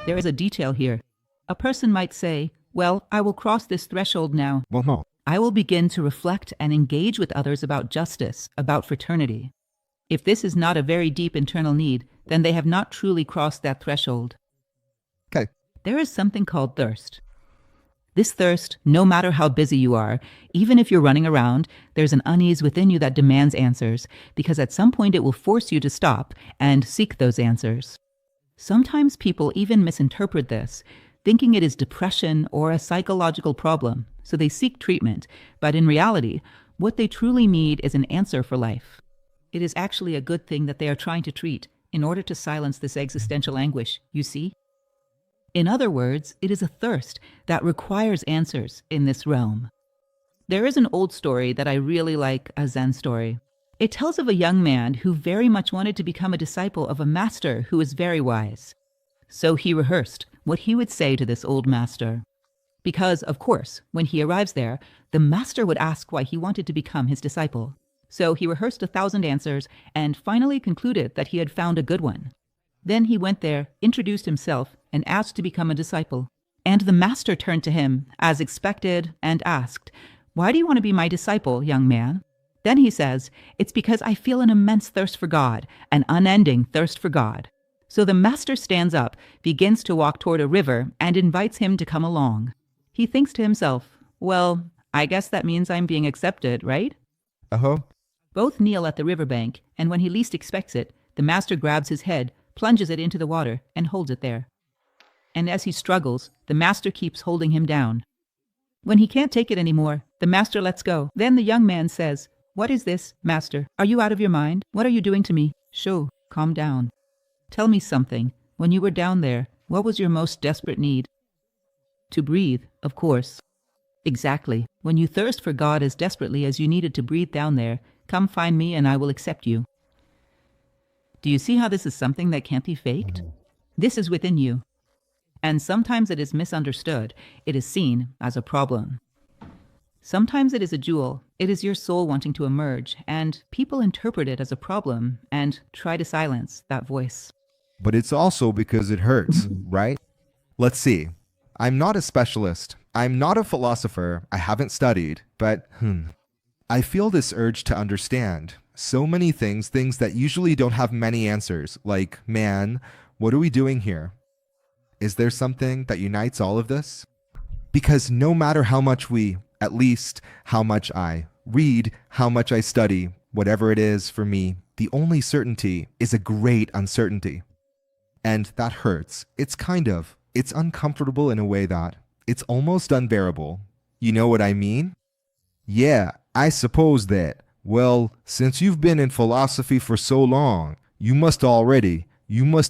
There is a detail here. A person might say, well, I will cross this threshold now. Well, no. I will begin to reflect and engage with others about justice, about fraternity. If this is not a very deep internal need, then they have not truly crossed that threshold. Okay. There is something called thirst. This thirst, no matter how busy you are, even if you're running around, there's an unease within you that demands answers, because at some point it will force you to stop and seek those answers. Sometimes people even misinterpret this, thinking it is depression or a psychological problem, so they seek treatment, but in reality, what they truly need is an answer for life. It is actually a good thing that they are trying to treat in order to silence this existential anguish, you see? In other words, it is a thirst that requires answers in this realm. There is an old story that I really like, a Zen story. It tells of a young man who very much wanted to become a disciple of a master who is very wise. So he rehearsed what he would say to this old master. Because, of course, when he arrives there, the master would ask why he wanted to become his disciple. So he rehearsed 1,000 answers and finally concluded that he had found a good one. Then he went there, introduced himself, and asked to become a disciple. And the master turned to him, as expected, and asked, "Why do you want to be my disciple, young man?" Then he says, "It's because I feel an immense thirst for God, an unending thirst for God." So the master stands up, begins to walk toward a river, and invites him to come along. He thinks to himself, well, I guess that means I'm being accepted, right? Uh-huh. Both kneel at the riverbank, and when he least expects it, the master grabs his head, plunges it into the water, and holds it there. And as he struggles, the master keeps holding him down. When he can't take it anymore, the master lets go. Then the young man says, "What is this, master? Are you out of your mind? What are you doing to me? Shoo, calm down. Tell me something. When you were down there, what was your most desperate need?" "To breathe, of course." "Exactly. When you thirst for God as desperately as you needed to breathe down there, come find me and I will accept you." Do you see how this is something that can't be faked? This is within you. And sometimes it is misunderstood. It is seen as a problem. Sometimes it is a jewel. It is your soul wanting to emerge, and people interpret it as a problem and try to silence that voice. But it's also because it hurts, right? Let's see. I'm not a specialist. I'm not a philosopher. I haven't studied, but I feel this urge to understand so many things that usually don't have many answers, like, man, what are we doing here? Is there something that unites all of this? Because no matter how much at least how much I read, how much I study, whatever it is for me, the only certainty is a great uncertainty. And that hurts. It's uncomfortable in a way that it's almost unbearable. You know what I mean? Yeah, I suppose that. Well, since you've been in philosophy for so long, you must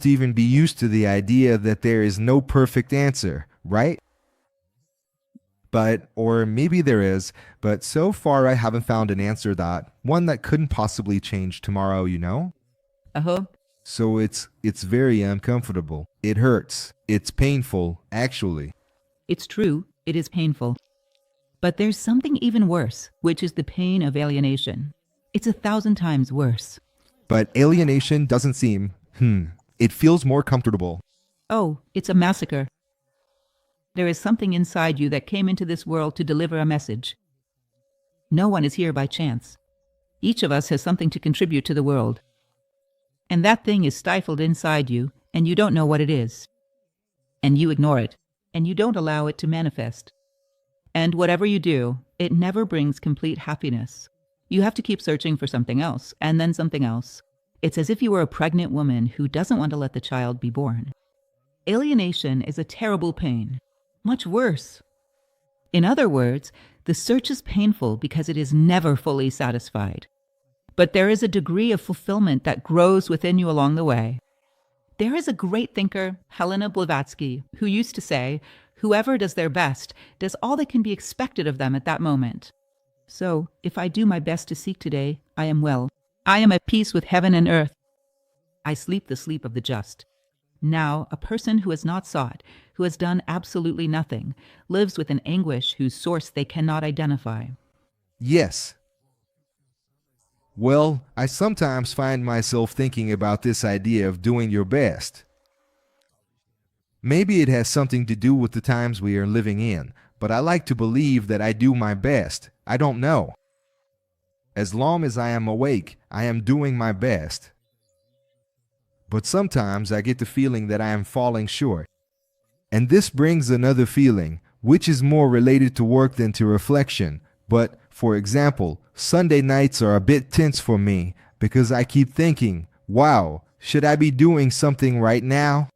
even be used to the idea that there is no perfect answer, right? Or maybe there is, but so far I haven't found an answer one that couldn't possibly change tomorrow, you know? Uh-huh. So it's very uncomfortable. It hurts. It's painful, actually. It's true, it is painful. But there's something even worse, which is the pain of alienation. It's 1,000 times worse. But alienation doesn't seem, it feels more comfortable. Oh, it's a massacre. There is something inside you that came into this world to deliver a message. No one is here by chance. Each of us has something to contribute to the world. And that thing is stifled inside you, and you don't know what it is. And you ignore it, and you don't allow it to manifest. And whatever you do, it never brings complete happiness. You have to keep searching for something else, and then something else. It's as if you were a pregnant woman who doesn't want to let the child be born. Alienation is a terrible pain. Much worse. In other words, the search is painful because it is never fully satisfied. But there is a degree of fulfillment that grows within you along the way. There is a great thinker, Helena Blavatsky, who used to say, "Whoever does their best does all that can be expected of them at that moment." So, if I do my best to seek today, I am well. I am at peace with heaven and earth. I sleep the sleep of the just. Now, a person who has not sought, who has done absolutely nothing, lives with an anguish whose source they cannot identify. Yes. Well, I sometimes find myself thinking about this idea of doing your best. Maybe it has something to do with the times we are living in, but I like to believe that I do my best. I don't know. As long as I am awake, I am doing my best. But sometimes I get the feeling that I am falling short. And this brings another feeling, which is more related to work than to reflection. But, for example, Sunday nights are a bit tense for me because I keep thinking, wow, should I be doing something right now?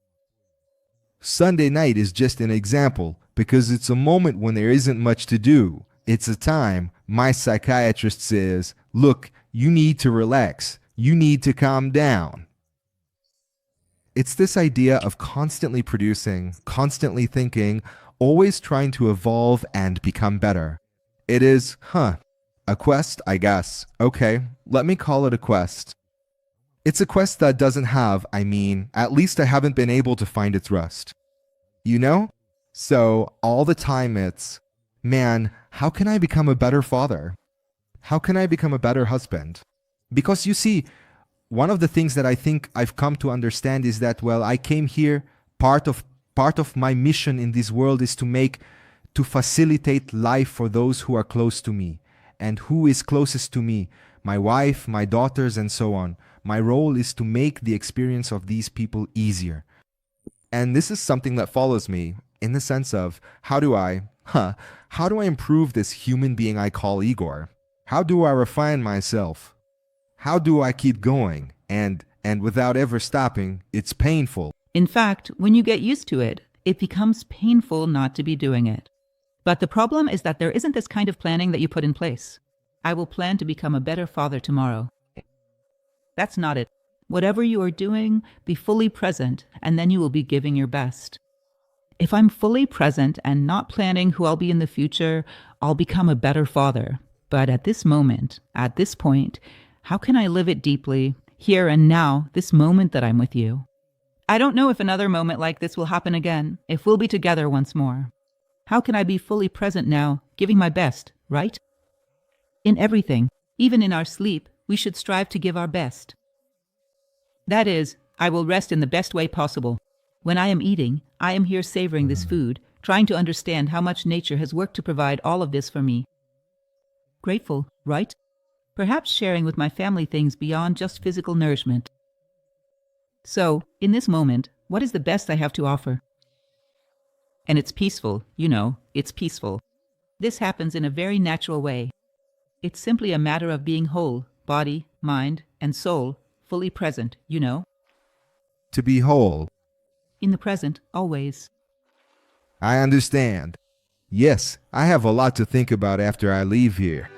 Sunday night is just an example because it's a moment when there isn't much to do. It's a time my psychiatrist says, look, you need to relax. You need to calm down. It's this idea of constantly producing, constantly thinking, always trying to evolve and become better. It is, a quest, I guess. Okay, let me call it a quest. It's a quest that doesn't have, at least I haven't been able to find its rust. You know? So all the time it's, man, how can I become a better father? How can I become a better husband? Because you see, one of the things that I think I've come to understand is that, well, I came here, part of my mission in this world is to facilitate life for those who are close to me. And who is closest to me? My wife, my daughters, and so on. My role is to make the experience of these people easier. And this is something that follows me in the sense of, how do I improve this human being I call Igor? How do I refine myself? How do I keep going? And without ever stopping, it's painful. In fact, when you get used to it, it becomes painful not to be doing it. But the problem is that there isn't this kind of planning that you put in place. I will plan to become a better father tomorrow. That's not it. Whatever you are doing, be fully present, and then you will be giving your best. If I'm fully present and not planning who I'll be in the future, I'll become a better father. But at this moment, at this point, how can I live it deeply, here and now, this moment that I'm with you? I don't know if another moment like this will happen again, if we'll be together once more. How can I be fully present now, giving my best, right? In everything, even in our sleep, we should strive to give our best. That is, I will rest in the best way possible. When I am eating, I am here savoring this food, trying to understand how much nature has worked to provide all of this for me. Grateful, right? Perhaps sharing with my family things beyond just physical nourishment. So, in this moment, what is the best I have to offer? And it's peaceful, it's peaceful. This happens in a very natural way. It's simply a matter of being whole, body, mind, and soul, fully present, To be whole. In the present, always. I understand. Yes, I have a lot to think about after I leave here.